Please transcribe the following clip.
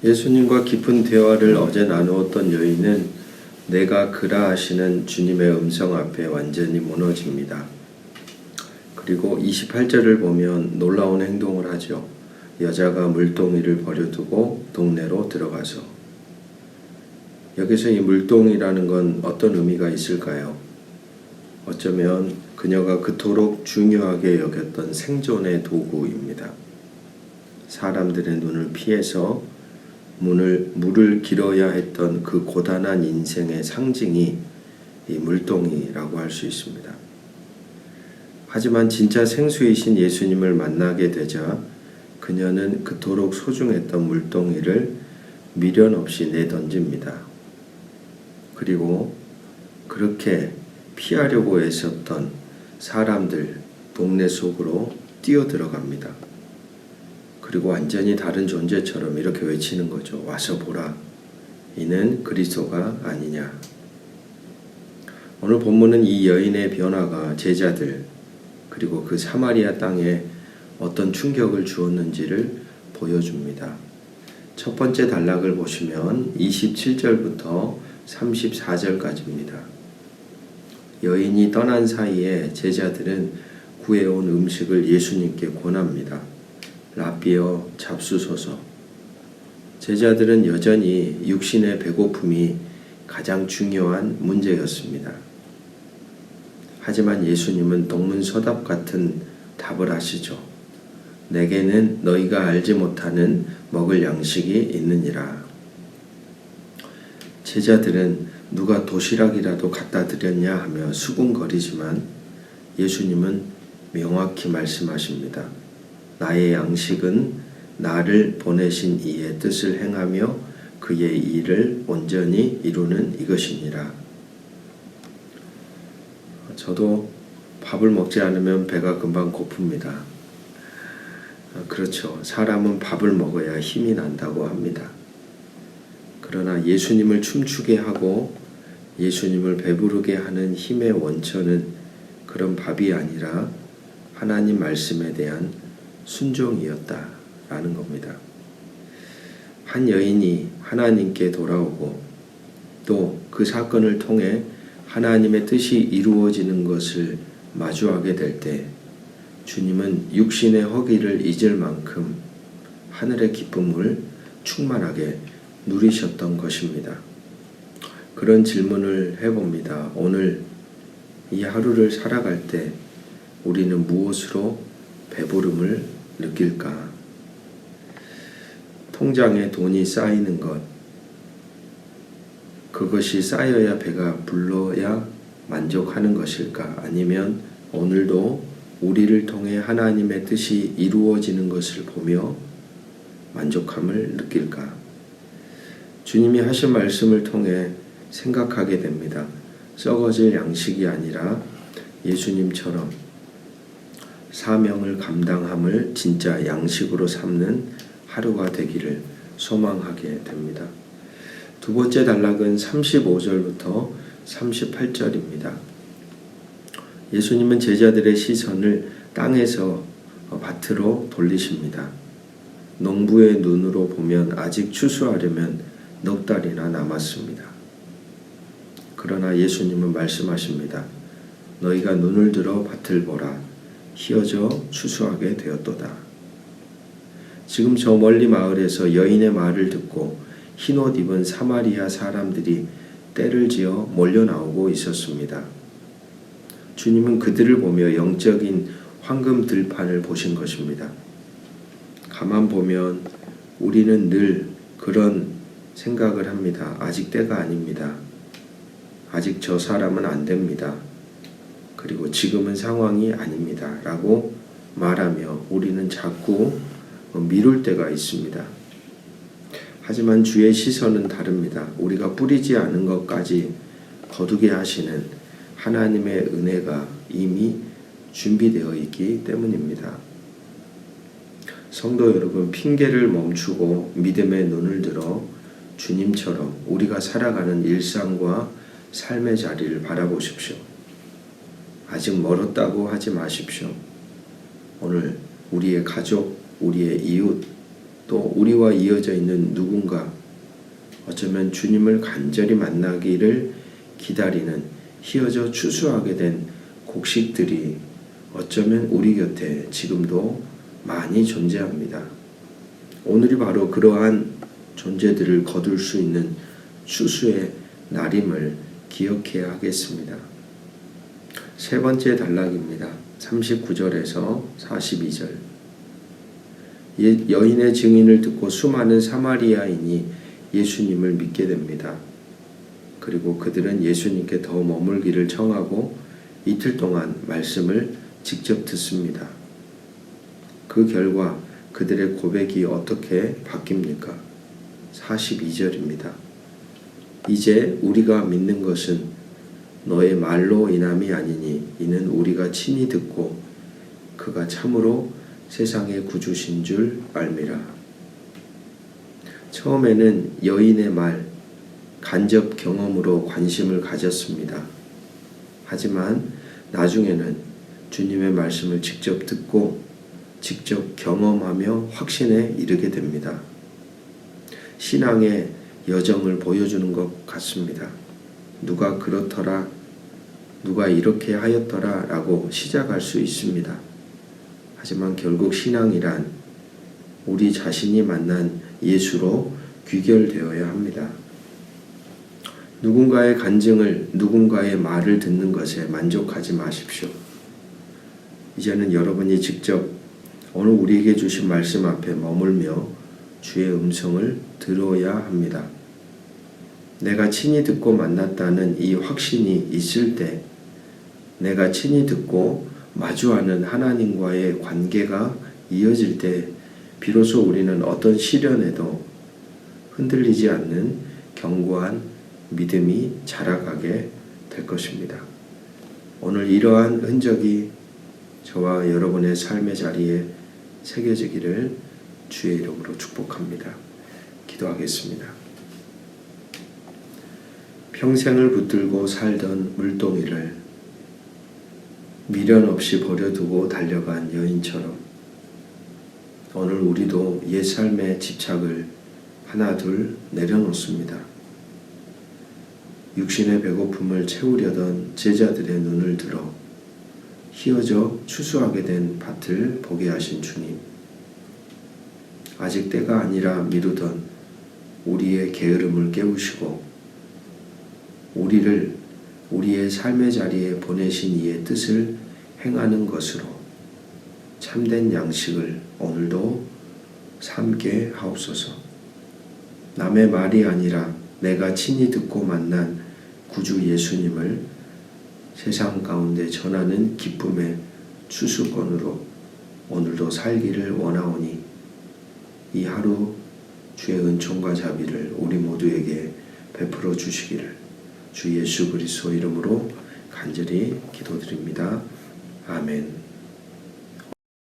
예수님과 깊은 대화를 어제 나누었던 여인은 내가 그라 하시는 주님의 음성 앞에 완전히 무너집니다. 그리고 28절을 보면 놀라운 행동을 하죠. 여자가 물동이를 버려두고 동네로 들어가서. 여기서 이 물동이라는 건 어떤 의미가 있을까요? 어쩌면 그녀가 그토록 중요하게 여겼던 생존의 도구입니다. 사람들의 눈을 피해서 물을 길어야 했던 그 고단한 인생의 상징이 이 물동이라고 할 수 있습니다. 하지만 진짜 생수이신 예수님을 만나게 되자 그녀는 그토록 소중했던 물동이를 미련 없이 내던집니다. 그리고 그렇게 피하려고 애썼던 사람들 동네 속으로 뛰어들어갑니다. 그리고 완전히 다른 존재처럼 이렇게 외치는 거죠. 와서 보라. 이는 그리스도가 아니냐. 오늘 본문은 이 여인의 변화가 제자들 그리고 그 사마리아 땅에 어떤 충격을 주었는지를 보여줍니다. 첫 번째 단락을 보시면 27절부터 34절까지입니다. 여인이 떠난 사이에 제자들은 구해온 음식을 예수님께 권합니다. 라비어 잡수소서. 제자들은 여전히 육신의 배고픔이 가장 중요한 문제였습니다. 하지만 예수님은 동문서답 같은 답을 하시죠. 내게는 너희가 알지 못하는 먹을 양식이 있느니라. 제자들은 누가 도시락이라도 갖다 드렸냐 하며 수군거리지만 예수님은 명확히 말씀하십니다. 나의 양식은 나를 보내신 이의 뜻을 행하며 그의 일을 온전히 이루는 이것이니라. 저도 밥을 먹지 않으면 배가 금방 고픕니다. 그렇죠. 사람은 밥을 먹어야 힘이 난다고 합니다. 그러나 예수님을 춤추게 하고 예수님을 배부르게 하는 힘의 원천은 그런 밥이 아니라 하나님 말씀에 대한 순종이었다라는 겁니다. 한 여인이 하나님께 돌아오고 또 그 사건을 통해 하나님의 뜻이 이루어지는 것을 마주하게 될 때 주님은 육신의 허기를 잊을 만큼 하늘의 기쁨을 충만하게 누리셨던 것입니다. 그런 질문을 해봅니다. 오늘 이 하루를 살아갈 때 우리는 무엇으로 배부름을 느낄까? 통장에 돈이 쌓이는 것, 그것이 쌓여야 배가 불러야 만족하는 것일까? 아니면 오늘도 우리를 통해 하나님의 뜻이 이루어지는 것을 보며 만족함을 느낄까? 주님이 하신 말씀을 통해 생각하게 됩니다. 썩어질 양식이 아니라 예수님처럼 사명을 감당함을 진짜 양식으로 삼는 하루가 되기를 소망하게 됩니다. 두 번째 단락은 35절부터 38절입니다. 예수님은 제자들의 시선을 땅에서 밭으로 돌리십니다. 농부의 눈으로 보면 아직 추수하려면 넉 달이나 남았습니다. 그러나 예수님은 말씀하십니다. 너희가 눈을 들어 밭을 보라. 희어져 추수하게 되었도다. 지금 저 멀리 마을에서 여인의 말을 듣고 흰옷 입은 사마리아 사람들이 떼를 지어 몰려 나오고 있었습니다. 주님은 그들을 보며 영적인 황금 들판을 보신 것입니다. 가만 보면 우리는 늘 그런 생각을 합니다. 아직 때가 아닙니다. 아직 저 사람은 안 됩니다. 그리고 지금은 상황이 아닙니다. 라고 말하며 우리는 자꾸 미룰 때가 있습니다. 하지만 주의 시선은 다릅니다. 우리가 뿌리지 않은 것까지 거두게 하시는 하나님의 은혜가 이미 준비되어 있기 때문입니다. 성도 여러분, 핑계를 멈추고 믿음의 눈을 들어 주님처럼 우리가 살아가는 일상과 삶의 자리를 바라보십시오. 아직 멀었다고 하지 마십시오. 오늘 우리의 가족, 우리의 이웃, 또 우리와 이어져 있는 누군가, 어쩌면 주님을 간절히 만나기를 기다리는 휘어져 추수하게 된 곡식들이 어쩌면 우리 곁에 지금도 많이 존재합니다. 오늘이 바로 그러한 존재들을 거둘 수 있는 추수의 날임을 기억해야 하겠습니다. 세 번째 단락입니다. 39절에서 42절. 여인의 증인을 듣고 수많은 사마리아인이 예수님을 믿게 됩니다. 그리고 그들은 예수님께 더 머물기를 청하고 이틀 동안 말씀을 직접 듣습니다. 그 결과 그들의 고백이 어떻게 바뀝니까? 42절입니다. 이제 우리가 믿는 것은 너의 말로 인함이 아니니 이는 우리가 친히 듣고 그가 참으로 세상의 구주신 줄 알미라. 처음에는 여인의 말, 간접 경험으로 관심을 가졌습니다. 하지만 나중에는 주님의 말씀을 직접 듣고 직접 경험하며 확신에 이르게 됩니다. 신앙의 여정을 보여주는 것 같습니다. 누가 그렇더라, 누가 이렇게 하였더라 라고 시작할 수 있습니다. 하지만 결국 신앙이란 우리 자신이 만난 예수로 귀결되어야 합니다. 누군가의 간증을, 누군가의 말을 듣는 것에 만족하지 마십시오. 이제는 여러분이 직접 오늘 우리에게 주신 말씀 앞에 머물며 주의 음성을 들어야 합니다. 내가 친히 듣고 만났다는 이 확신이 있을 때, 내가 친히 듣고 마주하는 하나님과의 관계가 이어질 때 비로소 우리는 어떤 시련에도 흔들리지 않는 견고한 믿음이 자라가게 될 것입니다. 오늘 이러한 흔적이 저와 여러분의 삶의 자리에 새겨지기를 주의 이름으로 축복합니다. 기도하겠습니다. 평생을 붙들고 살던 물동이를 미련 없이 버려두고 달려간 여인처럼 오늘 우리도 옛 삶의 집착을 하나 둘 내려놓습니다. 육신의 배고픔을 채우려던 제자들의 눈을 들어 휘어져 추수하게 된 밭을 보게 하신 주님, 아직 때가 아니라 미루던 우리의 게으름을 깨우시고 우리를 우리의 삶의 자리에 보내신 이의 뜻을 행하는 것으로 참된 양식을 오늘도 삼게 하옵소서. 남의 말이 아니라 내가 친히 듣고 만난 구주 예수님을 세상 가운데 전하는 기쁨의 추수권으로 오늘도 살기를 원하오니 이 하루 주의 은총과 자비를 우리 모두에게 베풀어 주시기를 주 예수 그리스도 이름으로 간절히 기도드립니다. 아멘.